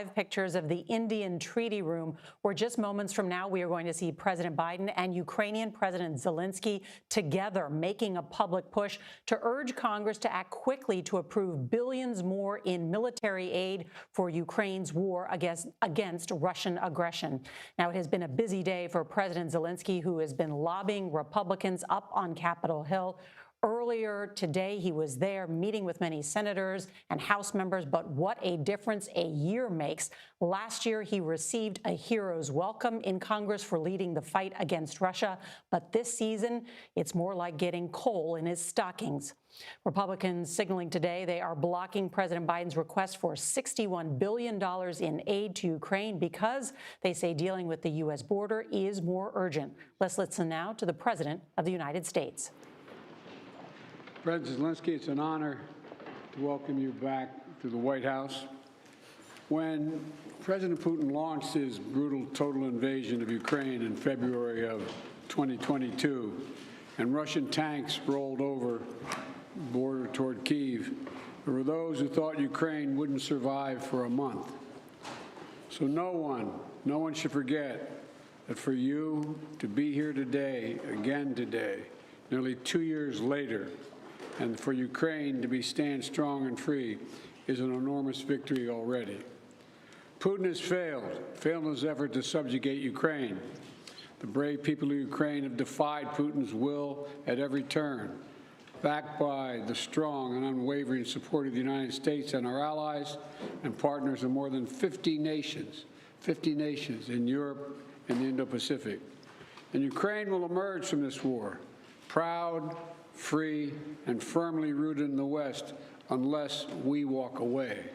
Pictures of the Indian Treaty Room, where just moments from now we are going to see President Biden and Ukrainian President Zelenskyy together making a public push to urge Congress to act quickly to approve billions more in military aid for Ukraine's war against Russian aggression. Now, it has been a busy day for President Zelenskyy, who has been lobbying Republicans up on Capitol Hill. Earlier today, he was there meeting with many senators and House members, but what a difference a year makes. Last year, he received a hero's welcome in Congress for leading the fight against Russia, but this season, it's more like getting coal in his stockings. Republicans signaling today they are blocking President Biden's request for $61 billion in aid to Ukraine because they say dealing with the U.S. border is more urgent. Let's listen now to the President of the United States. President Zelenskyy, it's an honor to welcome you back to the White House. When President Putin launched his brutal total invasion of Ukraine in February of 2022, and Russian tanks rolled over the border toward Kyiv, there were those who thought Ukraine wouldn't survive for a month. So no one should forget that for you to be here today, again today, nearly 2 years later, and for Ukraine to stand strong and free is an enormous victory already. Putin has failed in his effort to subjugate Ukraine. The brave people of Ukraine have defied Putin's will at every turn, backed by the strong and unwavering support of the United States and our allies and partners in more than 50 nations in Europe and the Indo-Pacific. And Ukraine will emerge from this war proud, free, and firmly rooted in the West unless we walk away.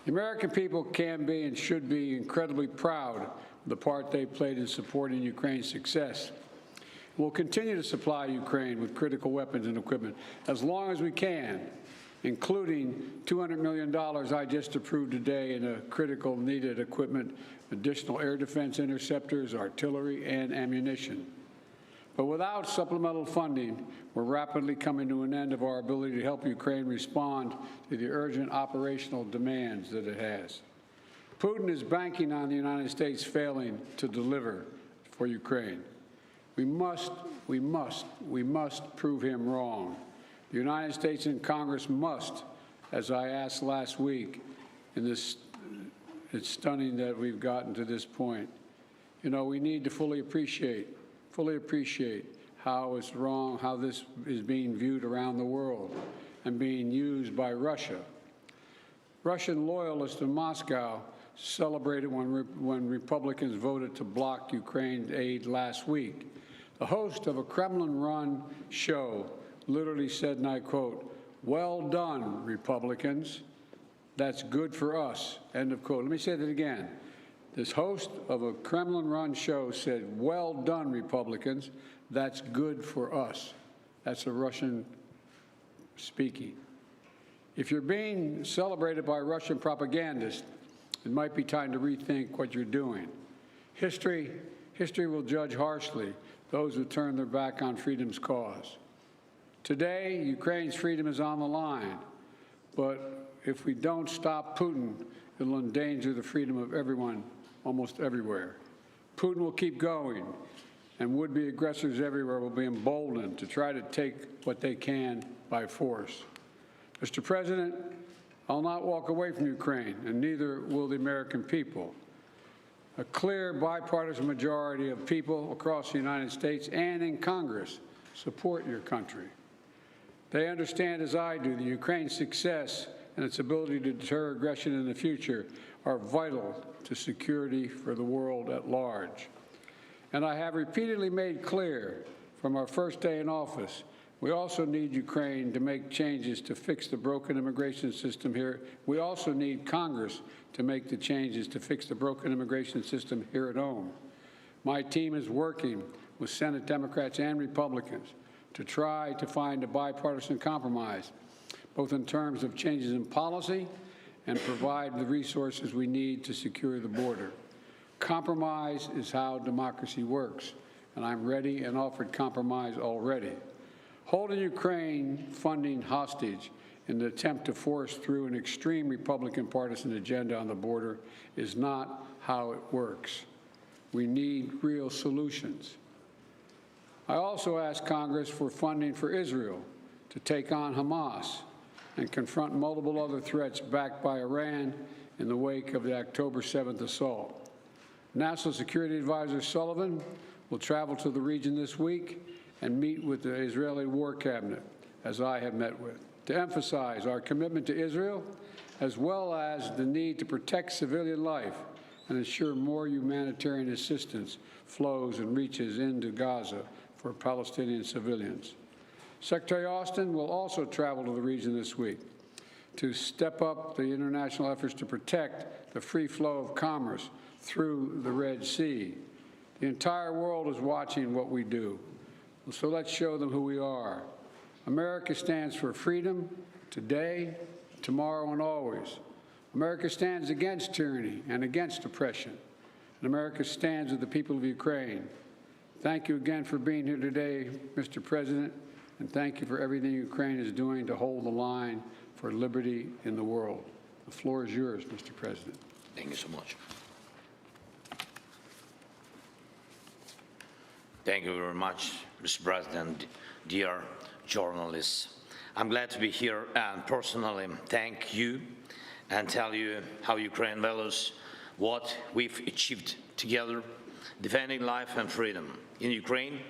The American people can be and should be incredibly proud of the part they played in supporting Ukraine's success. We'll continue to supply Ukraine with critical weapons and equipment as long as we can, including $200 million I just approved today in a critical needed equipment, additional air defense interceptors, artillery, and ammunition. But without supplemental funding, we're rapidly coming to an end of our ability to help Ukraine respond to the urgent operational demands that it has. Putin is banking on the United States failing to deliver for Ukraine. We must prove him wrong. The United States and Congress must, as I asked last week, it's stunning that we've gotten to this point. You know, we need to fully appreciate how it's wrong, how this is being viewed around the world and being used by Russia. Russian loyalists in Moscow celebrated when Republicans voted to block Ukraine aid last week. The host of a Kremlin-run show literally said, and I quote, "Well done, Republicans. That's good for us," end of quote. Let me say that again. This host of a Kremlin-run show said, "Well done, Republicans. That's good for us." That's a Russian speaking. If you're being celebrated by Russian propagandists, it might be time to rethink what you're doing. History will judge harshly those who turn their back on freedom's cause. Today, Ukraine's freedom is on the line, but if we don't stop Putin, it'll endanger the freedom of everyone almost everywhere. Putin will keep going, and would-be aggressors everywhere will be emboldened to try to take what they can by force. Mr. President, I'll not walk away from Ukraine, and neither will the American people. A clear bipartisan majority of people across the United States and in Congress support your country. They understand, as I do, that Ukraine's success and its ability to deter aggression in the future are vital to security for the world at large. And I have repeatedly made clear from our first day in office, we also need Ukraine to make changes to fix the broken immigration system here. We also need Congress to make the changes to fix the broken immigration system here at home. My team is working with Senate Democrats and Republicans to try to find a bipartisan compromise, both in terms of changes in policy and provide the resources we need to secure the border. Compromise is how democracy works, and I'm ready and offered compromise already. Holding Ukraine funding hostage in the attempt to force through an extreme Republican partisan agenda on the border is not how it works. We need real solutions. I also asked Congress for funding for Israel to take on Hamas and confront multiple other threats backed by Iran in the wake of the October 7th assault. National Security Advisor Sullivan will travel to the region this week and meet with the Israeli War Cabinet, as I have met with, to emphasize our commitment to Israel, as well as the need to protect civilian life and ensure more humanitarian assistance flows and reaches into Gaza for Palestinian civilians. Secretary Austin will also travel to the region this week to step up the international efforts to protect the free flow of commerce through the Red Sea. The entire world is watching what we do, so let's show them who we are. America stands for freedom today, tomorrow, and always. America stands against tyranny and against oppression. And America stands with the people of Ukraine. Thank you again for being here today, Mr. President, and thank you for everything Ukraine is doing to hold the line for liberty in the world. The floor is yours, Mr. President. Thank you so much. Thank you very much, Mr. President, dear journalists. I'm glad to be here and personally thank you and tell you how Ukraine values what we've achieved together, defending life and freedom. In Ukraine,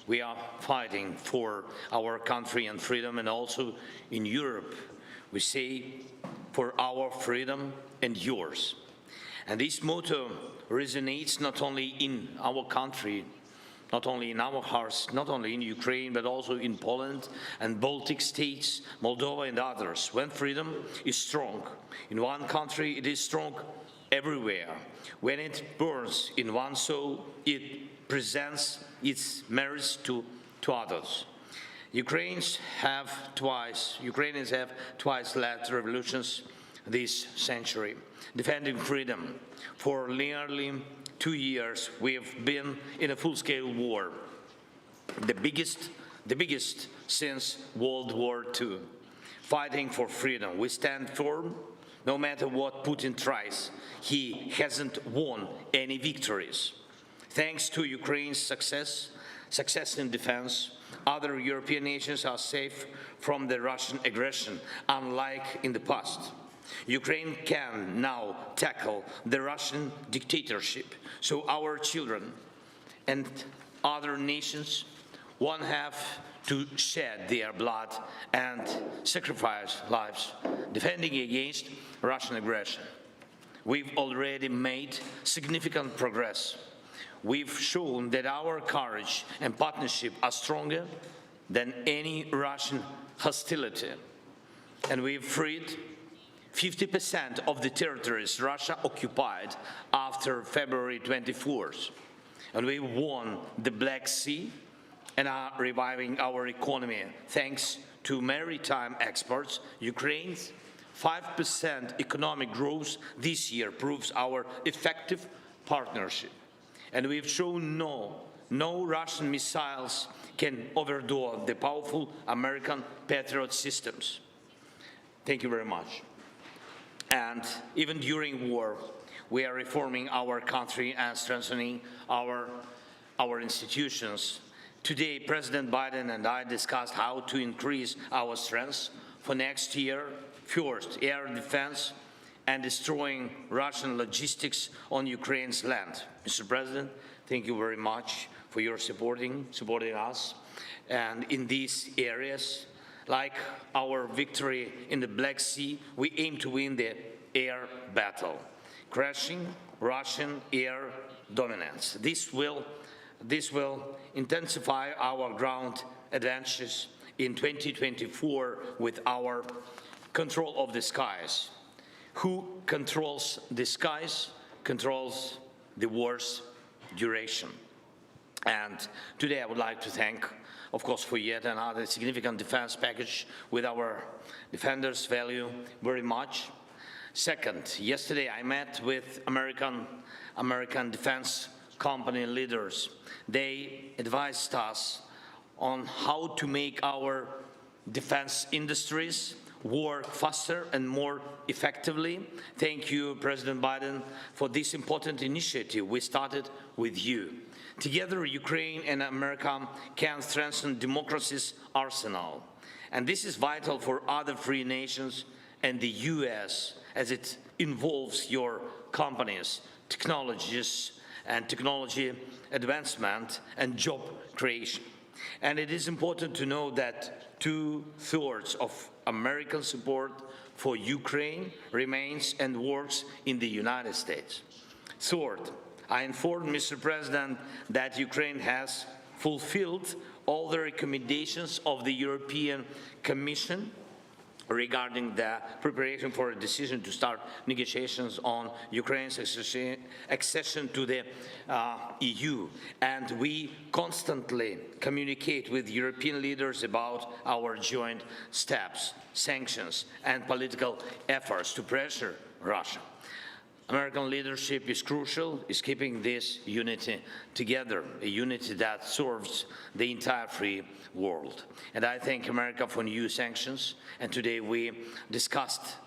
we are fighting for our country and freedom, and also in Europe, we say for our freedom and yours. And this motto resonates not only in our country, not only in our hearts, not only in Ukraine, but also in Poland and Baltic states, Moldova and others. When freedom is strong in one country, it is strong everywhere. When it burns in one soul, it presents its merits to others. Ukrainians have twice led revolutions this century, defending freedom. For nearly 2 years, we have been in a full-scale war, the biggest since World War II, fighting for freedom. We stand firm, no matter what Putin tries. He hasn't won any victories. Thanks to Ukraine's success in defense, other European nations are safe from the Russian aggression, unlike in the past. Ukraine can now tackle the Russian dictatorship, so our children and other nations won't have to shed their blood and sacrifice lives defending against Russian aggression. We've already made significant progress. We've shown that our courage and partnership are stronger than any Russian hostility, and we've freed 50% of the territories Russia occupied after February 24th. And we won the Black Sea and are reviving our economy. Thanks to maritime exports, Ukraine's 5% economic growth this year proves our effective partnership. And we've shown no Russian missiles can overthrow the powerful American Patriot systems. Thank you very much. And even during war, we are reforming our country and strengthening our institutions. Today, President Biden and I discussed how to increase our strength for next year. First, air defense and destroying Russian logistics on Ukraine's land. Mr. President, thank you very much for your supporting us. And in these areas, like our victory in the Black Sea, we aim to win the air battle, crushing Russian air dominance. This will intensify our ground advantages in 2024 with our control of the skies. Who controls the skies controls the war's duration. And today I would like to thank, of course, for yet another significant defense package with our defenders value very much. Second, yesterday I met with American defense company leaders. They advised us on how to make our defense industries war faster and more effectively. Thank you, President Biden, for this important initiative we started with you. Together, Ukraine and America can strengthen democracy's arsenal. And this is vital for other free nations and the US, as it involves your companies, technologies, and technology advancement and job creation. And it is important to know that 2/3 of American support for Ukraine remains and works in the United States. Third, I informed Mr. President that Ukraine has fulfilled all the recommendations of the European Commission regarding the preparation for a decision to start negotiations on Ukraine's accession to the EU. And we constantly communicate with European leaders about our joint steps, sanctions, and political efforts to pressure Russia. American leadership is crucial, is keeping this unity together, a unity that serves the entire free world. And I thank America for new sanctions. And today we discussed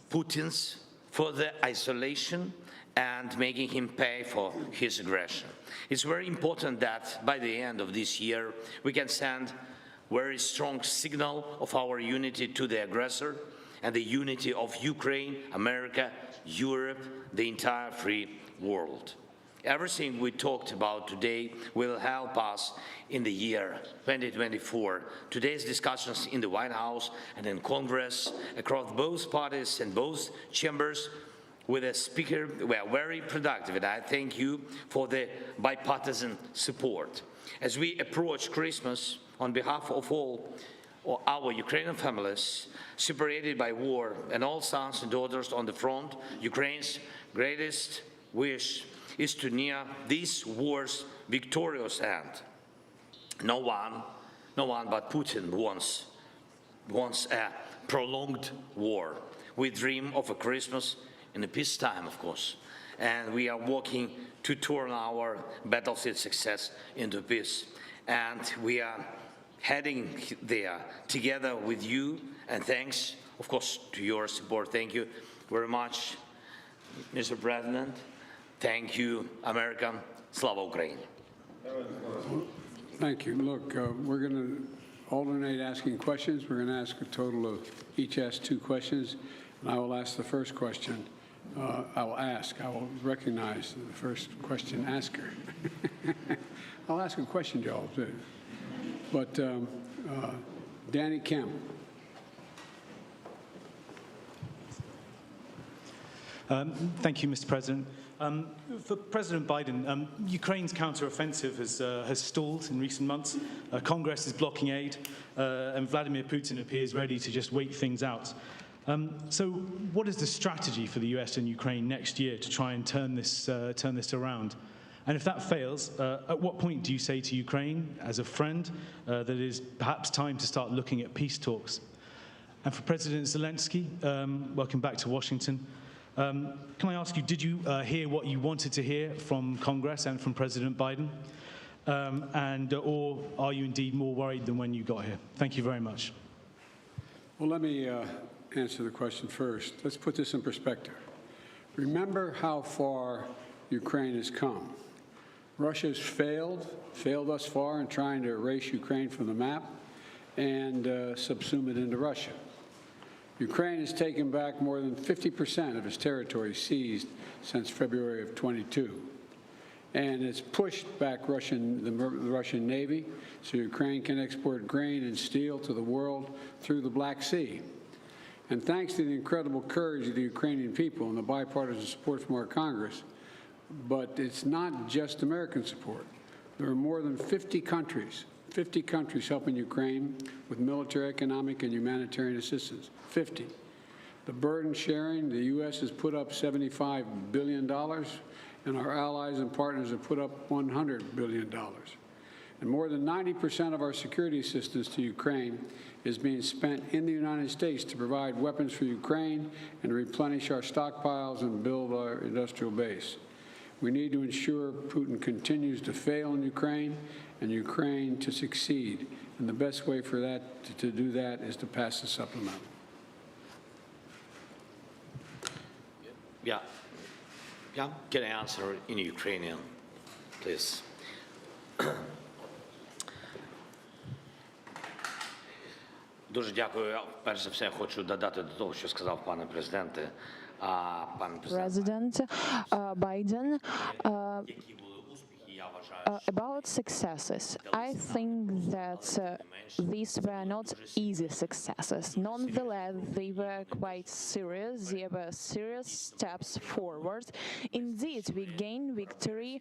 Putin's further isolation and making him pay for his aggression. It's very important that by the end of this year, we can send a very strong signal of our unity to the aggressor and the unity of Ukraine, America, Europe, the entire free world. Everything we talked about today will help us in the year 2024. Today's discussions in the White House and in Congress across both parties and both chambers with a speaker were very productive, and I thank you for the bipartisan support. As we approach Christmas, on behalf of all our Ukrainian families separated by war and all sons and daughters on the front, Ukraine's greatest wish is to near this war's victorious end. No one but Putin wants a prolonged war. We dream of a Christmas in a peacetime, of course, and we are working to turn our battlefield success into peace. And we are heading there together with you, and thanks, of course, to your support. Thank you very much, Mr. President. Thank you, America. Slava Ukraini. Thank you. Look, we're going to alternate asking questions. We're going to ask a total of, each ask 2 questions, and I will ask the first question. I will recognize the first question asker. I'll ask a question, Joel, too. But Danny Kemp. Thank you, Mr. President. For President Biden, Ukraine's counteroffensive has stalled in recent months. Congress is blocking aid, and Vladimir Putin appears ready to just wait things out. So what is the strategy for the US and Ukraine next year to try and turn this around? And if that fails, at what point do you say to Ukraine, as a friend, that it is perhaps time to start looking at peace talks? And for President Zelenskyy, welcome back to Washington. Can I ask you, did you hear what you wanted to hear from Congress and from President Biden? Or are you indeed more worried than when you got here? Thank you very much. Well, let me answer the question first. Let's put this in perspective. Remember how far Ukraine has come. Russia's failed thus far in trying to erase Ukraine from the map and subsume it into Russia. Ukraine has taken back more than 50% of its territory seized since February of 22. And it's pushed back the Russian Navy so Ukraine can export grain and steel to the world through the Black Sea. And thanks to the incredible courage of the Ukrainian people and the bipartisan support from our Congress, but it's not just American support. There are more than 50 countries helping Ukraine with military, economic, and humanitarian assistance. 50. The burden sharing, the U.S. has put up $75 billion, and our allies and partners have put up $100 billion. And more than 90% of our security assistance to Ukraine is being spent in the United States to provide weapons for Ukraine and replenish our stockpiles and build our industrial base. We need to ensure Putin continues to fail in Ukraine and Ukraine to succeed. And the best way for that to do that is to pass the supplemental. Yeah. Can I answer in Ukrainian, please? Дуже дякую. Перш за все, я хочу додати до того, що сказав пане президенте. Пане президент, President Biden, які були успіхи, я вважаю, about successes. I think that these were not easy successes. Nonetheless, they were quite serious. They were serious steps forward. Indeed, we gained victory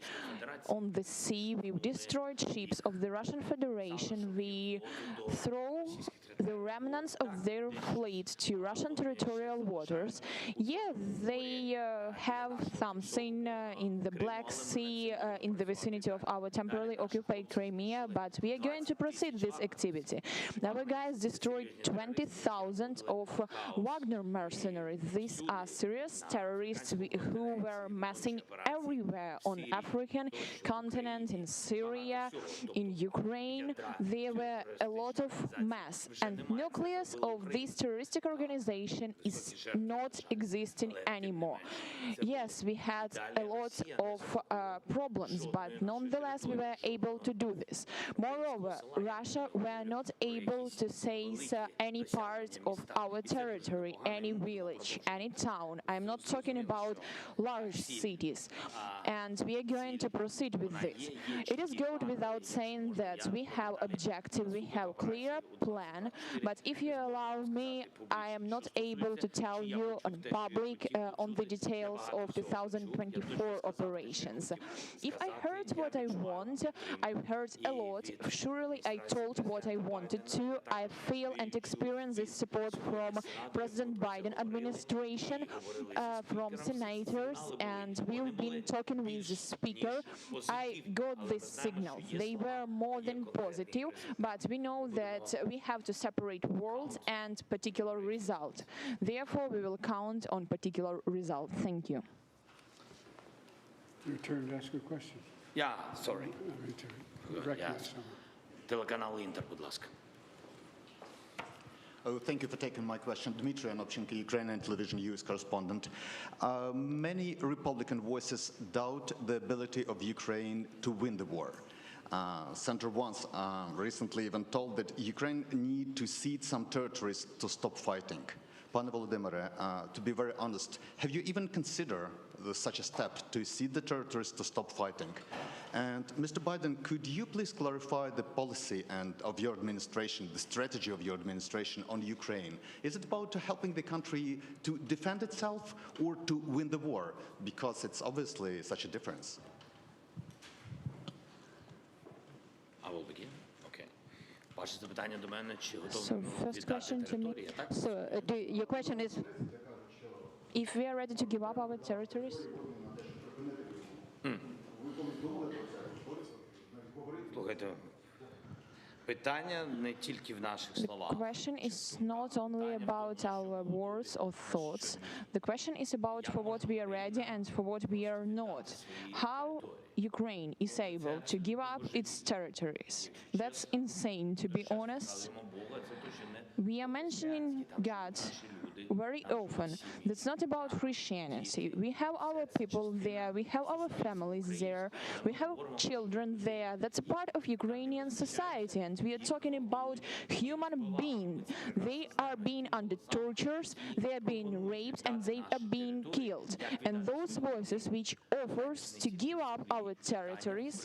on the sea. We destroyed ships of the Russian Federation. We threw the remnants of their fleet to Russian territorial waters. Yeah, they have something in the Black Sea, in the vicinity of our temporarily occupied Crimea, but we are going to proceed this activity. Our guys destroyed 20,000 of Wagner mercenaries. These are serious terrorists who were massing everywhere on African continent, in Syria, in Ukraine. There were a lot of mass, and nucleus of this terroristic organization is not existing anymore. Yes, we had a lot of problems, but nonetheless we were able to do this. Moreover, Russia were not able to seize any part of our territory, any village, any town. I'm not talking about large cities, and we are going to proceed with this. It is good without saying that we have objective, we have clear plan, but if you allow me, I am not able to tell you on public on the details of 2024 operations. If I heard what I want, I've heard a lot. Surely I told what I wanted to. I feel and experience this support from President Biden administration, from senators, and we've been talking with the speaker. I got this signal. They were more than positive, but we know that we have to separate words and particular result. Therefore, we will count on particular result. Thank you. Your turn to ask a question. Sorry. Recognize someone. Телеканал Інтер, будь ласка. Thank you for taking my question. Dmitry Anopchenko, Ukrainian television news correspondent. Many Republican voices doubt the ability of Ukraine to win the war. Senator once recently even told that Ukraine need to cede some territories to stop fighting. Pane Volodymyr, to be very honest, have you even considered such a step to cede the territories to stop fighting? And Mr. Biden, could you please clarify the policy of your administration, the strategy of your administration on Ukraine? Is it about helping the country to defend itself or to win the war? Because it's obviously such a difference. I will begin. Okay. Ваше запитання до мене, чи готові So ми first віддати question to me. території, так? So your question is, if we are ready to give up our territories? Слухайте, питання не тільки в наших The словах. question is not only about our words or thoughts. The question is about for what we are ready and for what we are not. How Ukraine is able to give up its territories. That's insane, to be honest. We are mentioning God very often. That's not about Christianity. We have our people there, we have our families there, we have children there. That's a part of Ukrainian society, and we are talking about human beings. They are being under tortures, they are being raped, and they are being killed. And those voices which offers to give up our territories,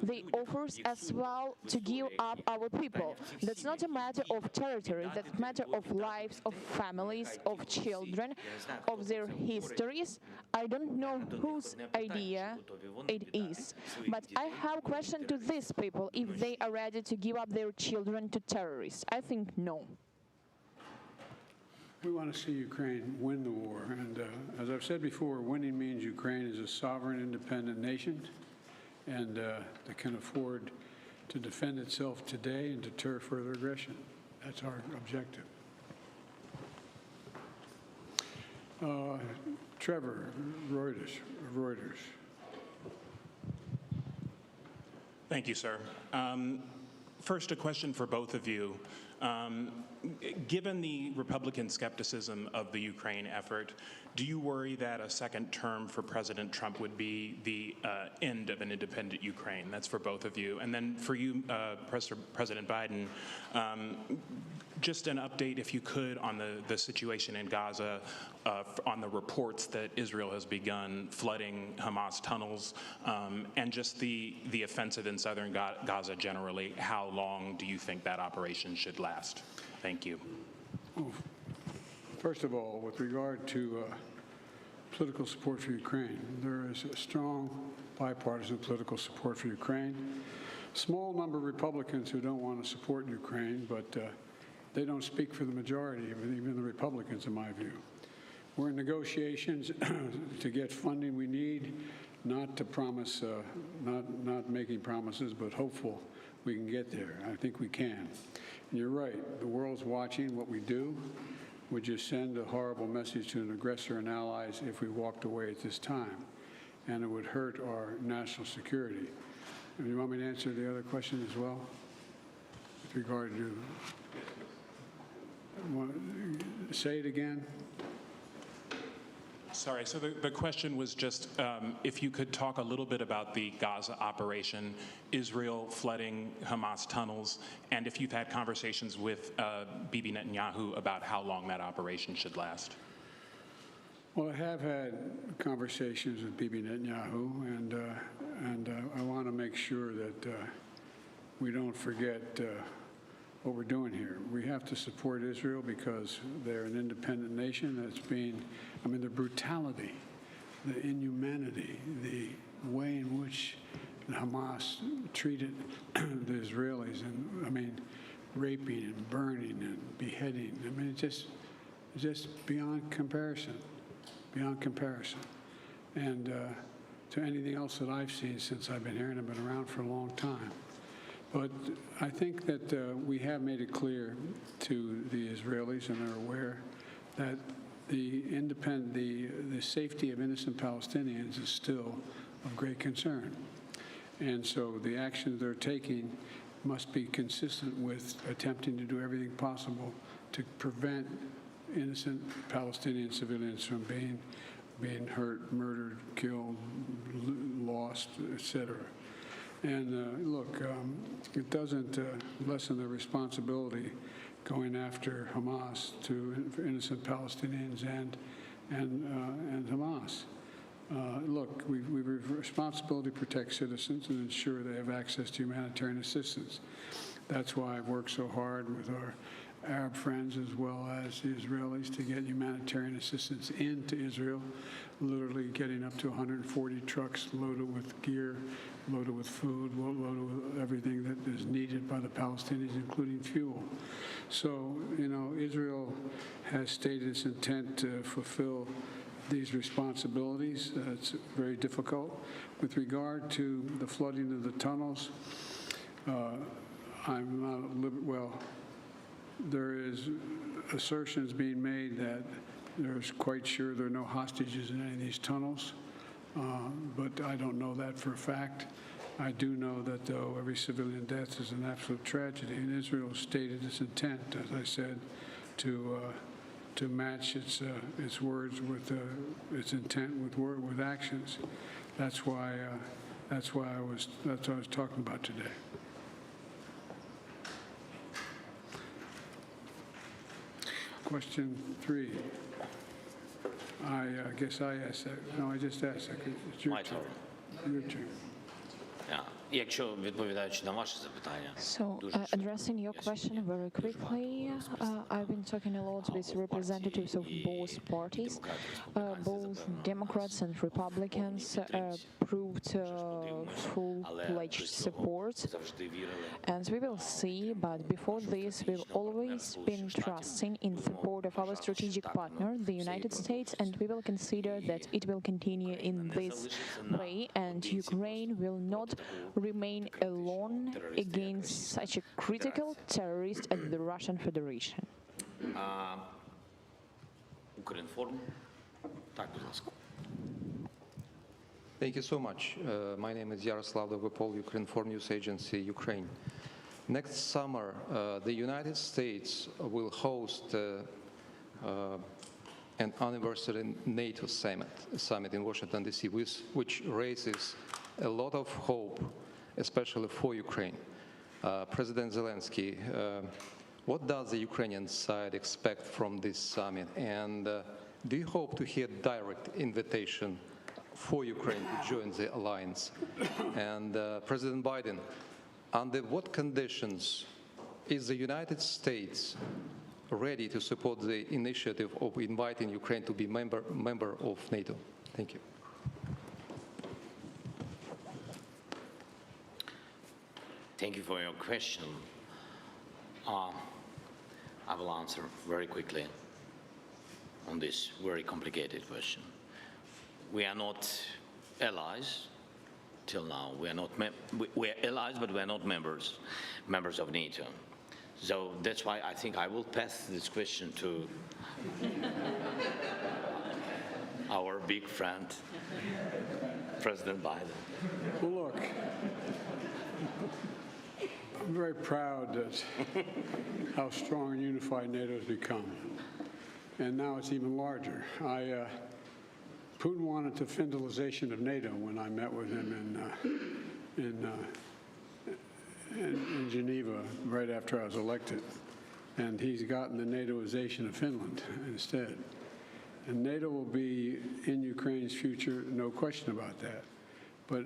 they offers as well to give up our people. That's not a matter of territory, that's a matter of lives, of families, of children, of their histories. I don't know whose idea it is, but I have a question to these people if they are ready to give up their children to terrorists. I think no. We want to see Ukraine win the war. And as I've said before, winning means Ukraine is a sovereign, independent nation and that can afford to defend itself today and deter further aggression. That's our objective. Trevor, Reuters. Thank you, sir. First, a question for both of you. Given the Republican skepticism of the Ukraine effort, do you worry that a second term for President Trump would be the end of an independent Ukraine? That's for both of you. And then for you, President Biden, just an update, if you could, on the situation in Gaza, on the reports that Israel has begun flooding Hamas tunnels, and just the offensive in southern Gaza generally. How long do you think that operation should last? Thank you. First of all, with regard to political support for Ukraine, there is a strong bipartisan political support for Ukraine. Small number of Republicans who don't want to support Ukraine, but they don't speak for the majority, even the Republicans, in my view. We're in negotiations to get funding we need, not to promise, not making promises, but hopeful we can get there. I think we can. And you're right, the world's watching what we do. Would you send a horrible message to an aggressor and allies if we walked away at this time? And it would hurt our national security. And you want me to answer the other question as well? With regard to, say it again? Sorry, so the question was just if you could talk a little bit about the Gaza operation, Israel flooding Hamas tunnels, and if you've had conversations with Bibi Netanyahu about how long that operation should last. Well, I have had conversations with Bibi Netanyahu, and I want to make sure that we don't forget what we're doing here. We have to support Israel because they're an independent nation that's being, I mean, the brutality, the inhumanity, the way in which Hamas treated the Israelis, and I mean, raping and burning and beheading. I mean, it's just beyond comparison, and to anything else that I've seen since I've been here, and I've been around for a long time. But I think that we have made it clear to the Israelis, and they're aware, that the safety of innocent Palestinians is still of great concern. And so the actions they're taking must be consistent with attempting to do everything possible to prevent innocent Palestinian civilians from being hurt, murdered, killed, lost, etc. And look, it doesn't lessen the responsibility going after Hamas for innocent Palestinians and Hamas. Look, we have a responsibility to protect citizens and ensure they have access to humanitarian assistance. That's why I've worked so hard with our Arab friends as well as the Israelis to get humanitarian assistance into Israel, literally getting up to 140 trucks loaded with gear, loaded with food, loaded with everything that is needed by the Palestinians, including fuel. So, you know, Israel has stated its intent to fulfill these responsibilities. It's very difficult. With regard to the flooding of the tunnels, I'm not, well, there is assertions being made that there's quite sure there are no hostages in any of these tunnels, but I don't know that for a fact. I do know that, though, every civilian death is an absolute tragedy, and Israel stated its intent, as I said, to match its words with its intent with actions. That's what I was talking about today. Question 3. I guess I asked that. No, I just asked that. It's your turn. Your turn. Якщо відповідаючи на ваше запитання, So, addressing your question very quickly, I've been talking a lot with representatives of both parties. Both Democrats and Republicans proved full-fledged support, and we will see. But before this, we've always been trusting in support of our strategic partner, the United States, and we will consider that it will continue in this way, and Ukraine will not remain alone against such a critical terrorist as the Russian Federation. Укрінформ. Так, будь ласка. Thank you so much. My name is Yaroslav Dovopol, Ukrinform News Agency, Ukraine. Next summer, the United States will host an anniversary NATO summit in Washington, D.C., which raises a lot of hope, especially for Ukraine. President Zelenskyy, what does the Ukrainian side expect from this summit? And do you hope to hear direct invitation for Ukraine to join the alliance? And President Biden, under what conditions is the United States ready to support the initiative of inviting Ukraine to be member of NATO? Thank you. Thank you for your question. I will answer very quickly on this very complicated question. We are not allies till now. We are allies, but we are not members of NATO. So that's why I think I will pass this question to our big friend, President Biden. Well, look, I'm very proud that how strong and unified NATO has become. And now it's even larger. Putin wanted the federalization of NATO when I met with him in Geneva right after I was elected. And he's gotten the NATOization of Finland instead. And NATO will be in Ukraine's future, no question about that. But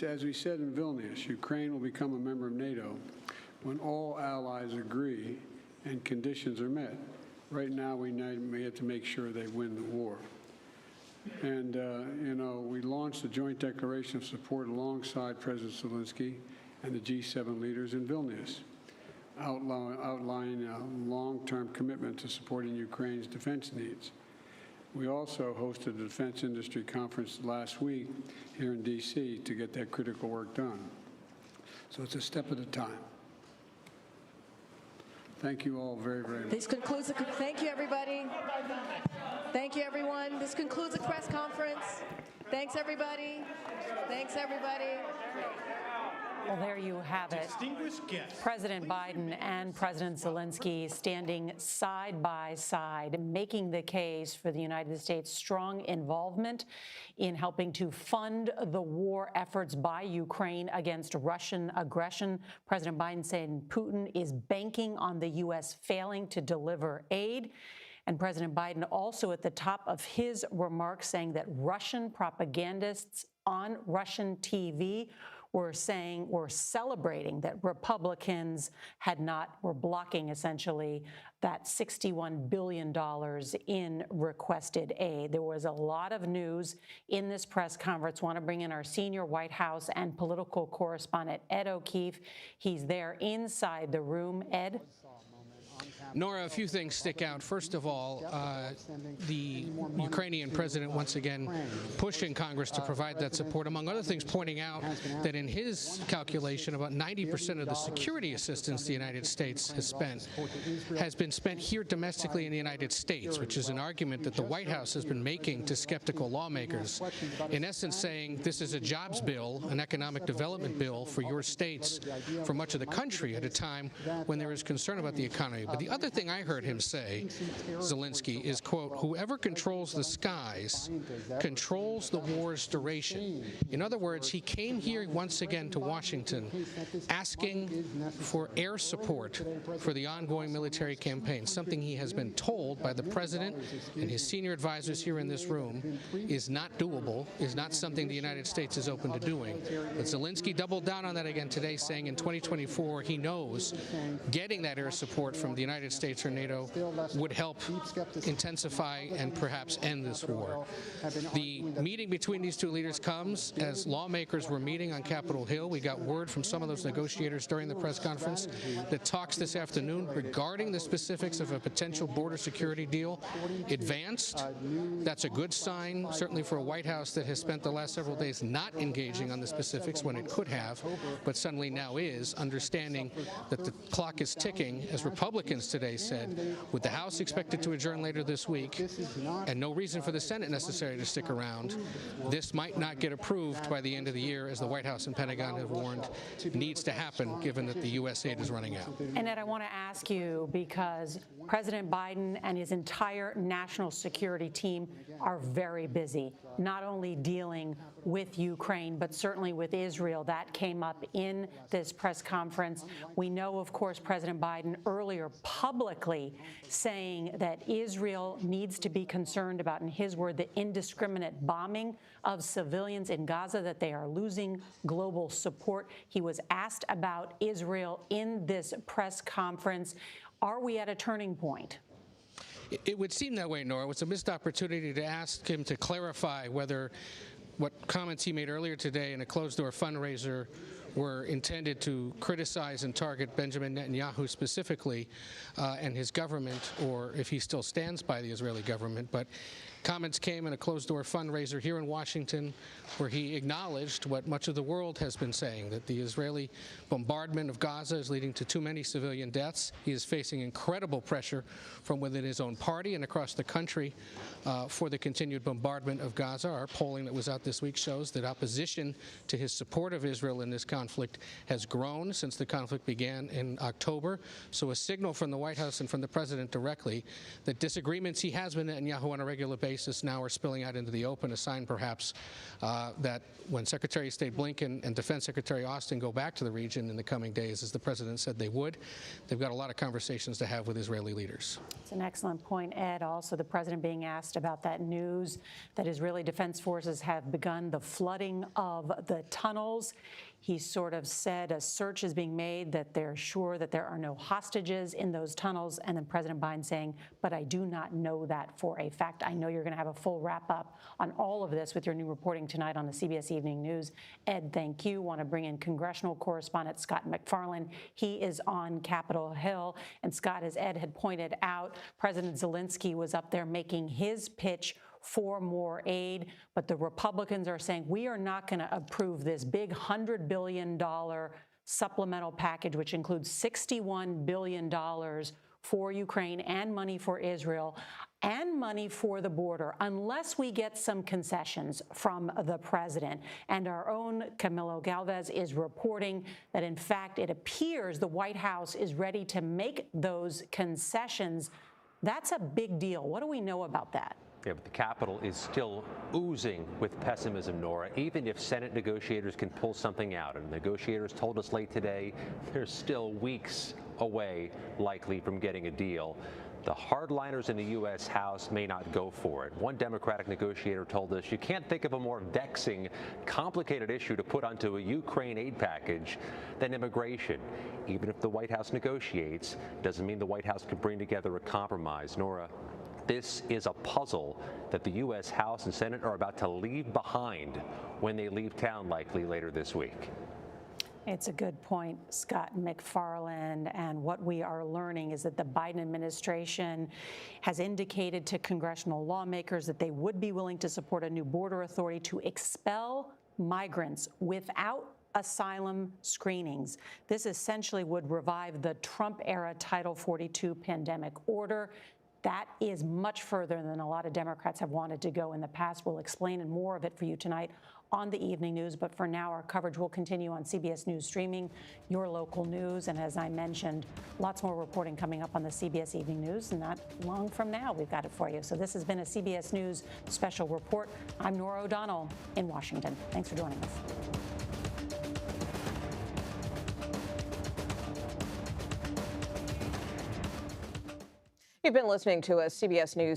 as we said in Vilnius, Ukraine will become a member of NATO when all allies agree and conditions are met. Right now, we have to make sure they win the war. And, we launched a joint declaration of support alongside President Zelenskyy and the G7 leaders in Vilnius, outlining a long-term commitment to supporting Ukraine's defense needs. We also hosted a defense industry conference last week here in D.C. to get that critical work done. So it's a step at a time. Thank you all very, very much. This concludes thank you, everybody. Thank you, everyone. This concludes the press conference. Thanks, everybody. Thanks, everybody. Well, there you have it. President Biden and President Zelenskyy standing side by side, making the case for the United States' strong involvement in helping to fund the war efforts by Ukraine against Russian aggression. President Biden saying Putin is banking on the U.S. failing to deliver aid. And President Biden also at the top of his remarks saying that Russian propagandists on Russian TV were celebrating that Republicans were blocking essentially that $61 billion in requested aid. There was a lot of news in this press conference. Want to bring in our senior White House and political correspondent, Ed O'Keefe. He's there inside the room. Ed? Nora, a few things stick out. First of all, the Ukrainian president once again pushing Congress to provide that support, among other things pointing out that in his calculation about 90% of the security assistance the United States has been spent here domestically in the United States, which is an argument that the White House has been making to skeptical lawmakers, in essence saying this is a jobs bill, an economic development bill for your states, for much of the country at a time when there is concern about the economy. But the other thing I heard him say, Zelenskyy, is, quote, whoever controls the skies controls the war's duration. In other words, he came here once again to Washington asking for air support for the ongoing military campaign, something he has been told by the president and his senior advisors here in this room is not doable, is not something the United States is open to doing. But Zelenskyy doubled down on that again today, saying in 2024 he knows getting that air support from the United States or NATO would help intensify and perhaps end this war. The meeting between these two leaders comes as lawmakers were meeting on Capitol Hill. We got word from some of those negotiators during the press conference that talks this afternoon regarding the specifics of a potential border security deal advanced. That's a good sign, certainly for a White House that has spent the last several days not engaging on the specifics when it could have, but suddenly now is, understanding that the clock is ticking as Republicans today said, with the House expected to adjourn later this week and no reason for the Senate necessary to stick around, this might not get approved by the end of the year, as the White House and Pentagon have warned needs to happen, given that the U.S. aid is running out. And Ed, I want to ask you, because President Biden and his entire national security team are very busy, not only dealing with Ukraine, but certainly with Israel. That came up in this press conference. We know, of course, President Biden earlier publicly saying that Israel needs to be concerned about, in his word, the indiscriminate bombing of civilians in Gaza, that they are losing global support. He was asked about Israel in this press conference. Are we at a turning point? It would seem that way, Nora. It's a missed opportunity to ask him to clarify whether what comments he made earlier today in a closed-door fundraiser were intended to criticize and target Benjamin Netanyahu specifically and his government, or if he still stands by the Israeli government. But comments came in a closed-door fundraiser here in Washington, where he acknowledged what much of the world has been saying, that the Israeli bombardment of Gaza is leading to too many civilian deaths. He is facing incredible pressure from within his own party and across the country for the continued bombardment of Gaza. Our polling that was out this week shows that opposition to his support of Israel in this conflict has grown since the conflict began in October. So a signal from the White House and from the president directly that disagreements he has with Netanyahu on a regular basis now are spilling out into the open, a sign perhaps that when Secretary of State Blinken and Defense Secretary Austin go back to the region in the coming days, as the president said they would, they've got a lot of conversations to have with Israeli leaders. It's an excellent point, Ed. Also, the president being asked about that news that Israeli Defense Forces have begun the flooding of the tunnels. He sort of said a search is being made, that they're sure that there are no hostages in those tunnels. And then President Biden saying, but I do not know that for a fact. I know you're going to have a full wrap-up on all of this with your new reporting tonight on the CBS Evening News. Ed, thank you. Want to bring in congressional correspondent Scott McFarland. He is on Capitol Hill. And Scott, as Ed had pointed out, President Zelenskyy was up there making his pitch for more aid, but the Republicans are saying we are not going to approve this big $100 billion supplemental package, which includes $61 billion for Ukraine and money for Israel and money for the border, unless we get some concessions from the president. And our own Camilo Galvez is reporting that, in fact, it appears the White House is ready to make those concessions. That's a big deal. What do we know about that? Yeah, but the Capitol is still oozing with pessimism, Nora, even if Senate negotiators can pull something out. And negotiators told us late today they're still weeks away, likely, from getting a deal. The hardliners in the U.S. House may not go for it. One Democratic negotiator told us you can't think of a more vexing, complicated issue to put onto a Ukraine aid package than immigration. Even if the White House negotiates, doesn't mean the White House can bring together a compromise. Nora, this is a puzzle that the U.S. House and Senate are about to leave behind when they leave town, likely later this week. It's a good point, Scott McFarland. And what we are learning is that the Biden administration has indicated to congressional lawmakers that they would be willing to support a new border authority to expel migrants without asylum screenings. This essentially would revive the Trump-era Title 42 pandemic order. That is much further than a lot of Democrats have wanted to go in the past. We'll explain and more of it for you tonight on the Evening News. But for now, our coverage will continue on CBS News Streaming, your local news. And as I mentioned, lots more reporting coming up on the CBS Evening News. And not long from now, we've got it for you. So this has been a CBS News special report. I'm Nora O'Donnell in Washington. Thanks for joining us. You've been listening to a CBS News